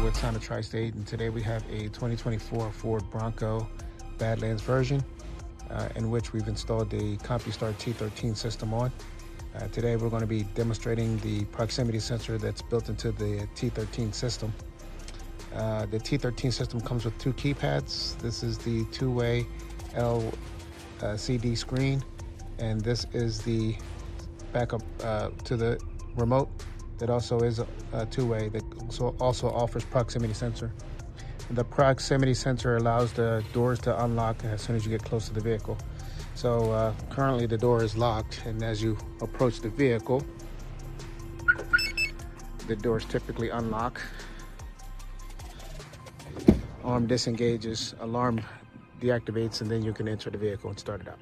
with Sound of Tri-State, and today we have a 2024 Ford Bronco Badlands version in which we've installed the Compustar T13 system on. Today we're going to be demonstrating the proximity sensor that's built into the T13 system. The T13 system comes with two keypads. This is the two-way LCD screen, and this is the backup to the remote that also is a two-way that also offers proximity sensor. The proximity sensor allows the doors to unlock as soon as you get close to the vehicle. So currently the door is locked, and as you approach the vehicle, the doors typically unlock. Arm disengages, alarm deactivates, and then you can enter the vehicle and start it up.